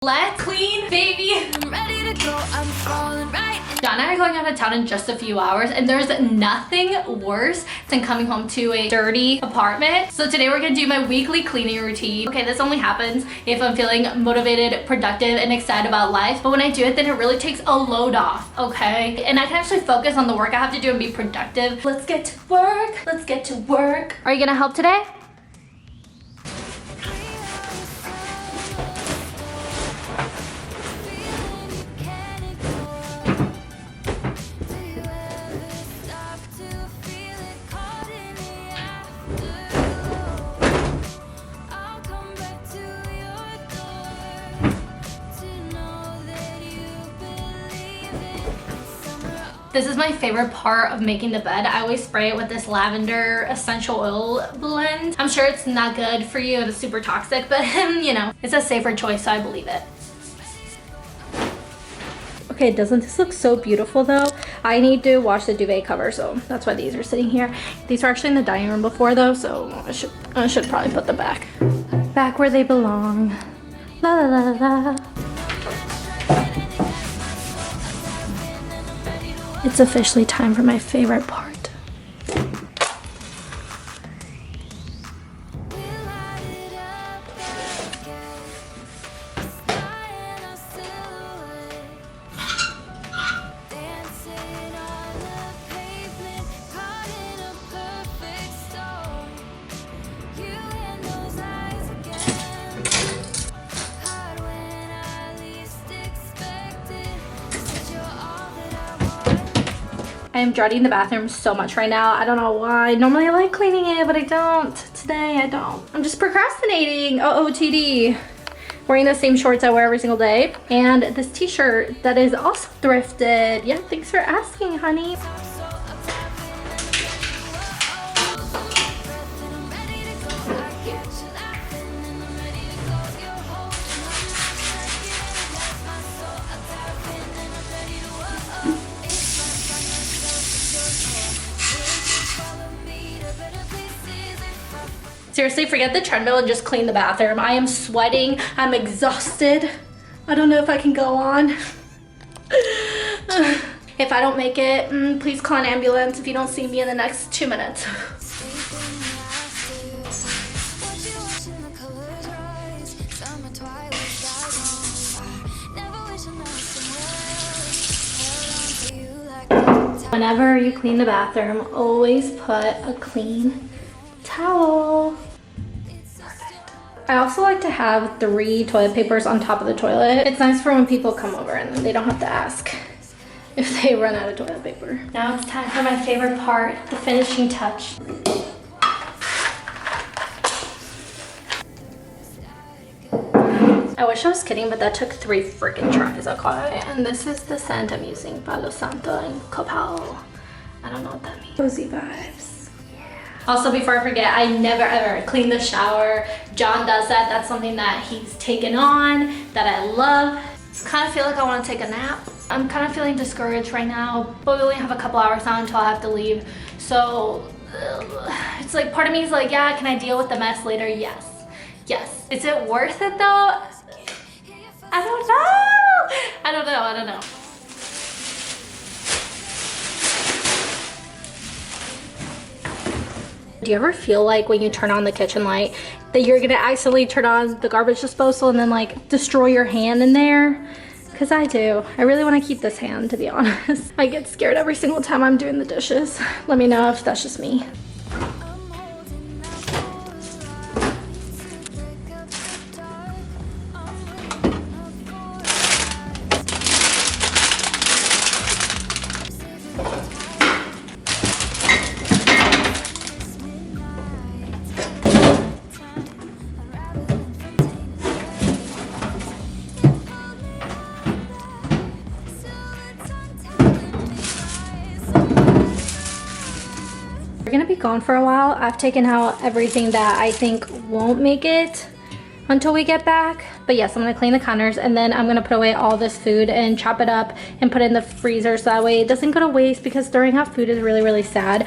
Let's clean, baby. I'm ready to go. I'm falling right. John and I are going out of town in just a few hours, and there's nothing worse than coming home to a dirty apartment. So today we're gonna do my weekly cleaning routine. Okay, this only happens if I'm feeling motivated, productive, and excited about life. But when I do it, then it really takes a load off, okay? And I can actually focus on the work I have to do and be productive. Let's get to work. Let's get to work. Are you gonna help today? This is my favorite part of making the bed. I always spray it with this lavender essential oil blend. I'm sure it's not good for you and it's super toxic, but you know, it's a safer choice, so I believe it. Okay, doesn't this look so beautiful though? I need to wash the duvet cover, so that's why these are sitting here. These were actually in the dining room before though, so I should probably put them back where they belong. La la la la. It's officially time for my favorite part. I am dreading the bathroom so much right now. I don't know why. Normally I like cleaning it, but I don't. Today I don't. I'm just procrastinating. OOTD. Wearing the same shorts I wear every single day. And this t-shirt that is also thrifted. Yeah, thanks for asking, honey. Seriously, forget the treadmill and just clean the bathroom. I am sweating. I'm exhausted. I don't know if I can go on. If I don't make it, please call an ambulance if you don't see me in the next 2 minutes. Whenever you clean the bathroom, always put a clean towel. Perfect. I also like to have 3 toilet papers on top of the toilet. It's nice for when people come over and they don't have to ask if they run out of toilet paper. Now it's time for my favorite part, the finishing touch. I wish I was kidding, but that took 3 freaking tries, okay? And this is the scent I'm using, Palo Santo and Copal. I don't know what that means. Cozy vibes. Also, before I forget, I never ever clean the shower. John does that. That's something that he's taken on, that I love. I kind of feel like I want to take a nap. I'm kind of feeling discouraged right now, but we only have a couple hours now until I have to leave. So it's like, part of me is like, yeah, can I deal with the mess later? Yes. Yes. Is it worth it though? I don't know. I don't know. Do you ever feel like when you turn on the kitchen light that you're gonna accidentally turn on the garbage disposal and then like destroy your hand in there? Because I do. I really want to keep this hand, to be honest. I get scared every single time I'm doing the dishes. Let me know if that's just me. We're gonna be gone for a while. I've taken out everything that I think won't make it until we get back. But yes, I'm gonna clean the counters and then I'm gonna put away all this food and chop it up and put it in the freezer so that way it doesn't go to waste, because throwing out food is really, really sad.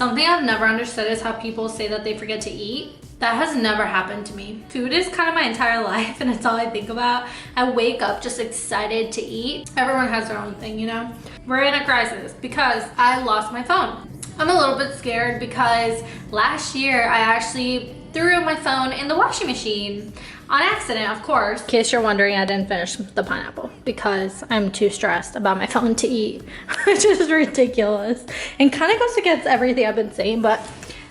Something I've never understood is how people say that they forget to eat. That has never happened to me. Food is kind of my entire life and it's all I think about. I wake up just excited to eat. Everyone has their own thing, you know? We're in a crisis because I lost my phone. I'm a little bit scared because last year I actually threw my phone in the washing machine on accident, of course. In case you're wondering, I didn't finish the pineapple because I'm too stressed about my phone to eat, which is ridiculous and kind of goes against everything I've been saying, but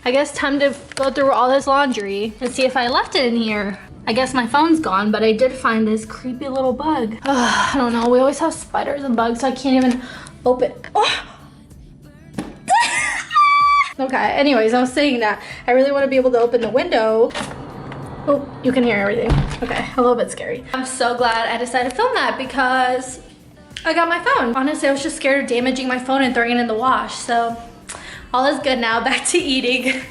I guess time to go through all this laundry and see if I left it in here. I guess my phone's gone, but I did find this creepy little bug. I don't know, we always have spiders and bugs, so I can't even open. Oh. Okay, anyways, I was saying that I really want to be able to open the window. Oh, you can hear everything. Okay, a little bit scary. I'm so glad I decided to film that because I got my phone. Honestly, I was just scared of damaging my phone and throwing it in the wash, so all is good now, back to eating.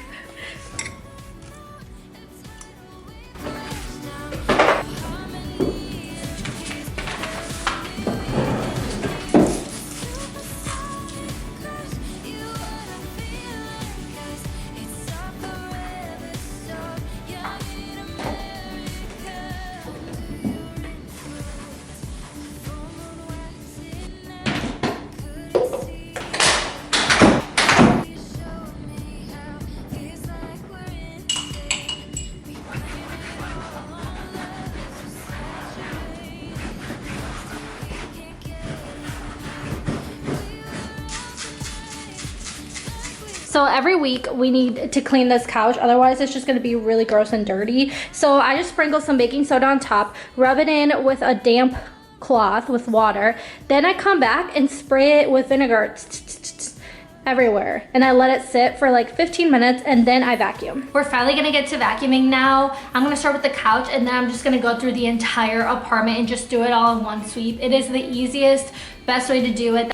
So every week we need to clean this couch, otherwise it's just gonna be really gross and dirty. So I just sprinkle some baking soda on top, rub it in with a damp cloth with water. Then I come back and spray it with vinegar everywhere. And I let it sit for like 15 minutes and then I vacuum. We're finally gonna get to vacuuming now. I'm gonna start with the couch and then I'm just gonna go through the entire apartment and just do it all in one sweep. It is the easiest, best way to do it.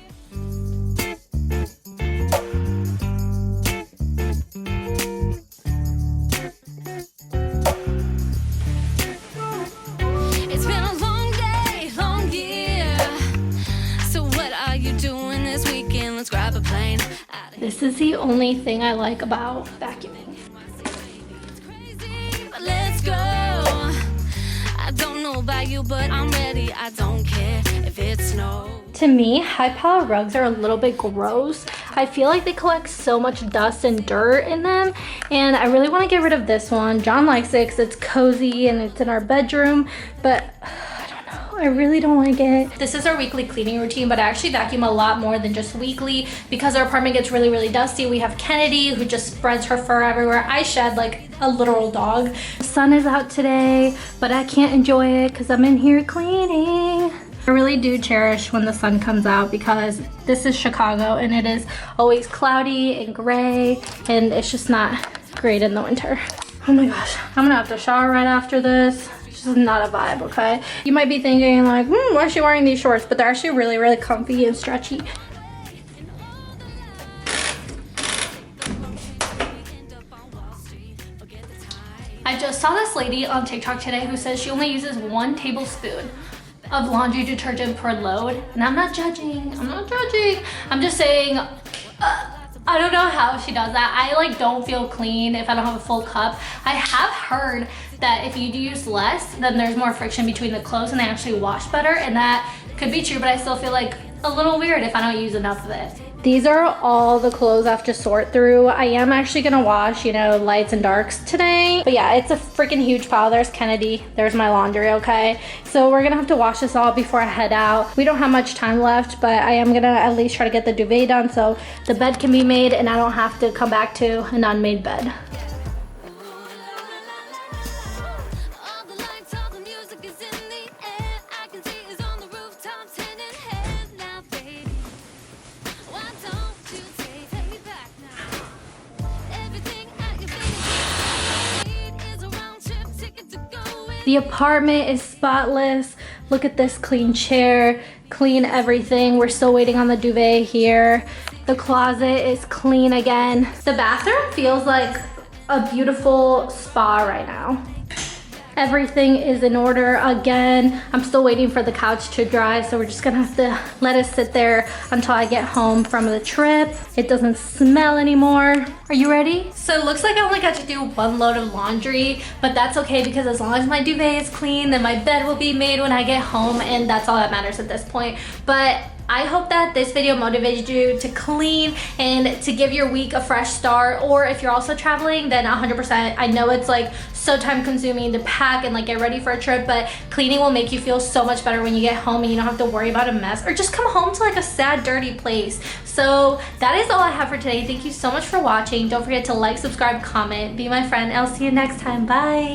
This is the only thing I like about vacuuming. Let's go. I don't know about you, but I'm ready. I don't care if it snows. To me, high pallet rugs are a little bit gross. I feel like they collect so much dust and dirt in them, and I really want to get rid of this one. John likes it because it's cozy and it's in our bedroom, but I really don't like it. This is our weekly cleaning routine, but I actually vacuum a lot more than just weekly because our apartment gets really, really dusty. We have Kennedy who just spreads her fur everywhere. I shed like a literal dog. The sun is out today, but I can't enjoy it because I'm in here cleaning. I really do cherish when the sun comes out because this is Chicago and it is always cloudy and gray and it's just not great in the winter. Oh my gosh, I'm gonna have to shower right after this. This is not a vibe, okay? You might be thinking like, why is she wearing these shorts? But they're actually really, really comfy and stretchy. I just saw this lady on TikTok today who says she only uses 1 tablespoon of laundry detergent per load. And I'm not judging, I'm just saying, I don't know how she does that. I like don't feel clean if I don't have a full cup. I have heard that if you use less, then there's more friction between the clothes and they actually wash better, and that could be true, but I still feel like a little weird if I don't use enough of it. These are all the clothes I have to sort through. I am actually gonna wash, you know, lights and darks today. But yeah, it's a freaking huge pile. There's Kennedy, there's my laundry, okay? So we're gonna have to wash this all before I head out. We don't have much time left, but I am gonna at least try to get the duvet done so the bed can be made and I don't have to come back to an unmade bed. The apartment is spotless. Look at this clean chair, clean everything. We're still waiting on the duvet here. The closet is clean again. The bathroom feels like a beautiful spa right now. Everything is in order again. I'm still waiting for the couch to dry, so we're just gonna have to let it sit there until I get home from the trip. It doesn't smell anymore. Are you ready? So it looks like I only got to do 1 load of laundry, but that's okay because as long as my duvet is clean, then my bed will be made when I get home, and that's all that matters at this point. But I hope that this video motivated you to clean and to give your week a fresh start. Or if you're also traveling, then 100%. I know it's like so time consuming to pack and like get ready for a trip, but cleaning will make you feel so much better when you get home and you don't have to worry about a mess or just come home to like a sad, dirty place. So that is all I have for today. Thank you so much for watching. Don't forget to like, subscribe, comment, be my friend. I'll see you next time. Bye.